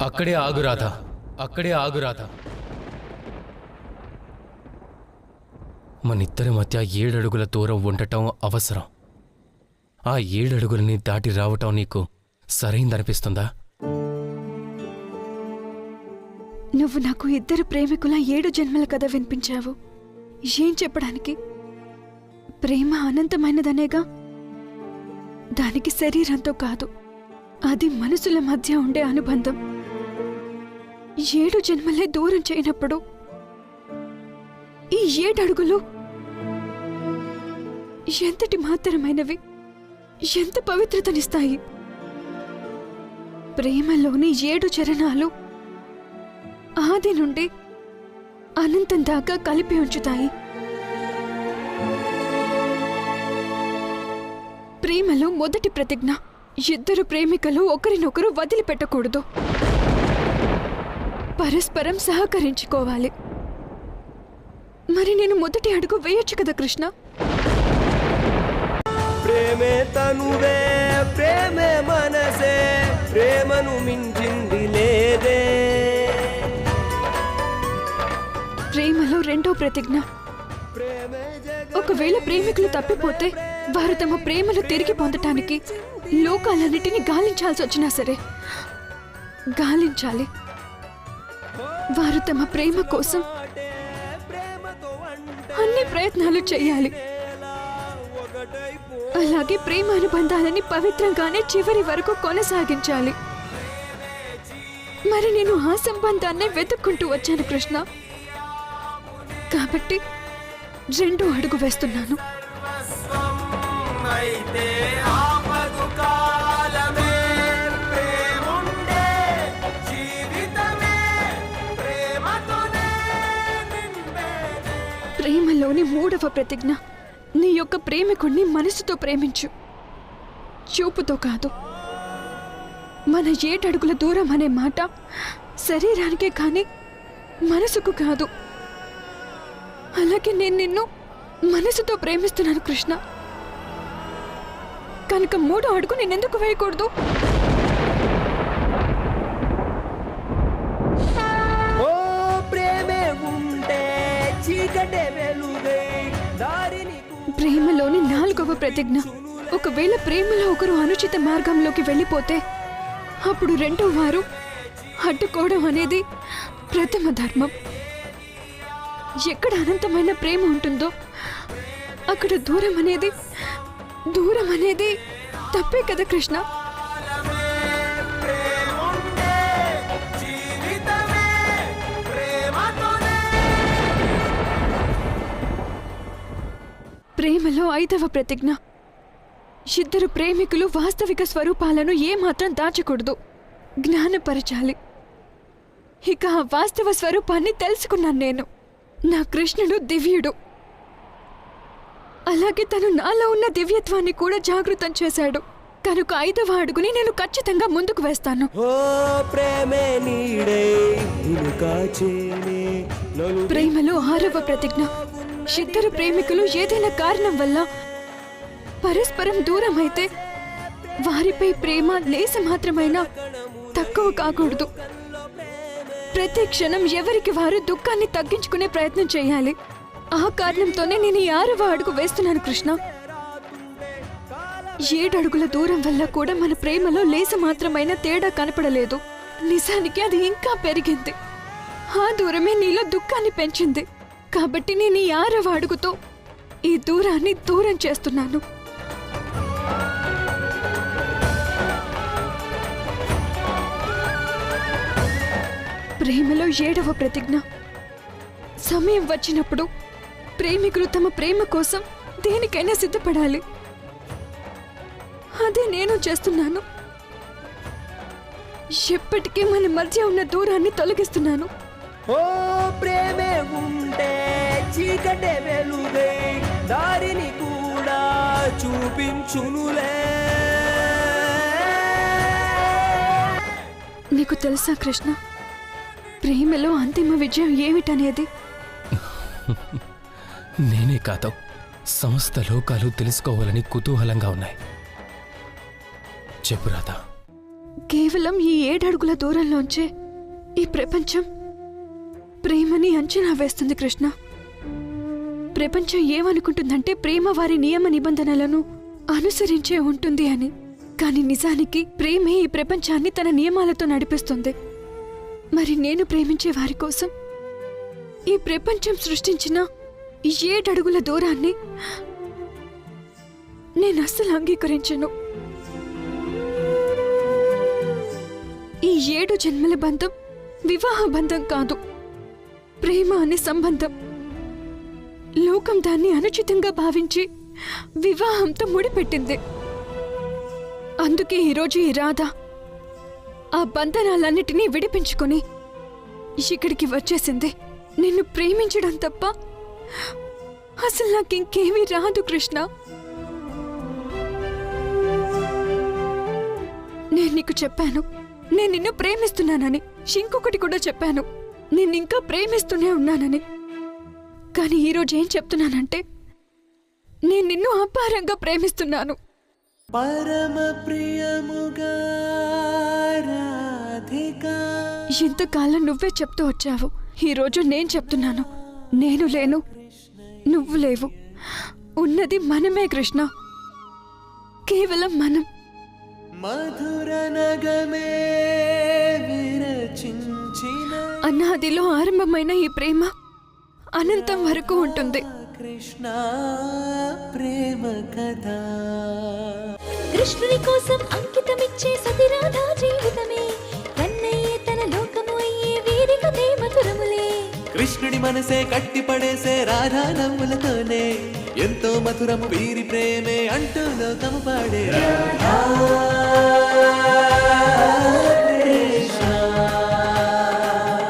అక్కడే ఆగు రాధా, అక్కడే ఆగు రాధా. మనిద్దరి మధ్య 7 అడుగుల దూరం ఉండటం అవసరం. ఆ 7 అడుగులని దాటి రావటం నీకు సరైందనిపిస్తుందా? నువ్వు నాకు ఇద్దరు ప్రేమికుల 7 జన్మల కథ వినిపించావు. ఏం చెప్పడానికి? ప్రేమ అనంతమైనదనేగా. దానికి శరీరంతో కాదు, అది మనసుల మధ్య ఉండే అనుబంధం. 7 జన్మలే దూరం చేయనప్పుడు ఈ 7 అడుగులు ఎంతటి మాత్రమైనవి, ఎంత పవిత్రతనిస్తాయి. ప్రేమలోని 7 చరణాలు ఆది నుండి అనంతం దాకా కలిపి ఉంచుతాయి. ప్రేమలో మొదటి ప్రతిజ్ఞ, ఇద్దరు ప్రేమికలు ఒకరినొకరు వదిలిపెట్టకూడదు, పరస్పరం సహకరించుకోవాలి. మరి నేను మొదటి అడుగు వేయొచ్చు కదా కృష్ణ? ప్రేమే తనువే, ప్రేమే మనసే, ప్రేమను మించింది లేదే. ప్రేమలో రెండో ప్రతిజ్ఞ, ఒకవేళ ప్రేమికులు తప్పిపోతే వారు తమ ప్రేమను తిరిగి పొందటానికి లోకాలన్నిటినీ గాలించాల్సి వచ్చినా సరే గాలించాలి. వారు తమ ప్రేమ కోసం అన్ని ప్రయత్నాలు చేయాలి. అలాగే ప్రేమ అనుబంధాలని పవిత్రంగానే చివరి వరకు కొనసాగించాలి. మరి నేను ఆ సంబంధాన్నే వెతుక్కుంటూ వచ్చాను కృష్ణ. కాబట్టి రెండో అడుగు వేస్తున్నాను. ప్రేమలోని మూడవ ప్రతిజ్ఞ, నీ యొక్క ప్రేమికుణ్ణి మనసుతో ప్రేమించు, చూపుతో కాదు. మన 7 అడుగుల దూరం అనే మాట శరీరానికే కానీ మనసుకు కాదు. అలాగే నేను నిన్ను మనసుతో ప్రేమిస్తున్నాను కృష్ణ. కనుక 3వ అడుగు నేనెందుకు వేయకూడదు? ప్రేమలోని 4వ ప్రతిజ్ఞ, ఒకవేళ ప్రేమలో ఒకరు అనుచిత మార్గంలోకి వెళ్ళిపోతే అప్పుడు రెండో వారు అడ్డుకోవడం అనేది ప్రథమ ధర్మం. ఎక్కడ అనంతమైన ప్రేమ ఉంటుందో అక్కడ దూరం అనేది తప్పే కదా కృష్ణ? ప్రేమలో 5వ ప్రతిజ్ఞ, ఇద్దరు ప్రేమికులు వాస్తవిక స్వరూపాలను ఏమాత్రం దాచకూడదు, జ్ఞానపరచాలి. ఇక ఆ వాస్తవ స్వరూపాన్ని తెలుసుకున్నాను నేను. నా కృష్ణుడు దివ్యుడు. అలాగే తను నాలో ఉన్న దివ్యత్వాన్ని కూడా జాగృతం చేశాడు. కనుక 5వ అడుగుని నేను ఖచ్చితంగా ముందుకు వేస్తాను. ప్రేమలో 6వ ప్రతిజ్ఞ, ఇద్దరు ప్రేమికులు ఏదైనా కారణం వల్ల పరస్పరం దూరం అయితే వారిపై ప్రేమ లేస మాత్రమైనా తక్కువ కాకూడదు. ప్రతి క్షణం ఎవరికి వారు దుఃఖాన్ని తగ్గించుకునే ప్రయత్నం చేయాలి. ఆ కారణంతోనే నేను 6వ అడుగు వేస్తున్నాను కృష్ణ. 7 అడుగుల దూరం వల్ల కూడా మన ప్రేమలో లేస మాత్రమైన తేడా కనపడలేదు. నిజానికి అది ఇంకా పెరిగింది. ఆ దూరమే నీలో దుఃఖాన్ని పెంచింది. కాబట్టి నేను 6వ అడుగుతో ఈ దూరాన్ని దూరం చేస్తున్నాను. ప్రేమలో 7వ ప్రతిజ్ఞ, సమయం వచ్చినప్పుడు ప్రేమికులు తమ ప్రేమ కోసం దేనికైనా సిద్ధపడాలి. అదే నేను చేస్తున్నాను. ఎప్పటికీ మన మధ్య ఉన్న దూరాన్ని తొలగిస్తున్నాను. ఓ ప్రేమే ఉంటే చీకటే వెలుగై దారిని కూడా చూపించునులే. నీకు తెలుసా కృష్ణ, ప్రేమలో అంతిమ విజయం ఏమిటనేది? నేనే కాదు, సమస్త లోకాలు తెలుసుకోవాలని కుతూహలంగా ఉన్నాయి. చెప్పు రాధా. కేవలం ఈ 7 అడుగుల దూరంలోంచే ఈ ప్రపంచం ప్రేమని అంచనా వేస్తుంది కృష్ణ. ప్రపంచం ఏమనుకుంటుందంటే ప్రేమ వారి నియమ నిబంధనలను అనుసరించే ఉంటుంది అని. కానీ నిజానికి ప్రేమే ఈ ప్రపంచాన్ని తన నియమాలతో నడిపిస్తుంది. మరి నేను ప్రేమించే వారి కోసం ఈ ప్రపంచం సృష్టించిన ఈ 7 అడుగుల దూరాన్ని నేను అస్సలు అంగీకరించను. ఈ 7 జన్మల బంధం వివాహ బంధం కాదు, ప్రేమ అనే సంబంధం. లోకం దాన్ని అనుచితంగా భావించి వివాహంతో ముడిపెట్టింది. అందుకే ఈరోజు ఈ రాధ ఆ బంధనాలన్నిటినీ విడిపించుకొని ఇక్కడికి వచ్చేసింది. నిన్ను ప్రేమించడం తప్ప అసలు నాకింకేమీ రాదు కృష్ణ. నేను నీకు చెప్పాను నేను నిన్ను ప్రేమిస్తున్నానని. ఇంకొకటి కూడా చెప్పాను, నిన్నింకా ప్రేమిస్తూనే ఉన్నానని. కానీ ఈరోజు ఏం చెప్తున్నానంటే నేను నిన్ను అపారంగా ప్రేమిస్తున్నాను. పరమ ప్రియముగా రాధికా. ఇంతకాలం నువ్వే చెప్తూ వచ్చావు. ఈరోజు నేను చెప్తున్నాను, నేను లేను, నువ్వు లేవు. ఉన్నది మనమే కృష్ణ, కేవలం మనం. మధుర నగమే విరచించిన అనాదిలో ఆరంభమైన ఈ ప్రేమ అనంతం వరకు ఉంటుంది. కృష్ణ ప్రేమ కథ. కృష్ణుని కోసం అంకితమిచ్చే సతిరాధా జీవితమే కన్నయ్యే తన లోకము అయ్యే వీరి కథే మధురములే. కృష్ణుడి మనసే కట్టిపడేసే రాధా నవ్వులతోనే ఎంతో మధురము వీరి ప్రేమే అంటూ లోకము పాడే రాధా కృష్ణ.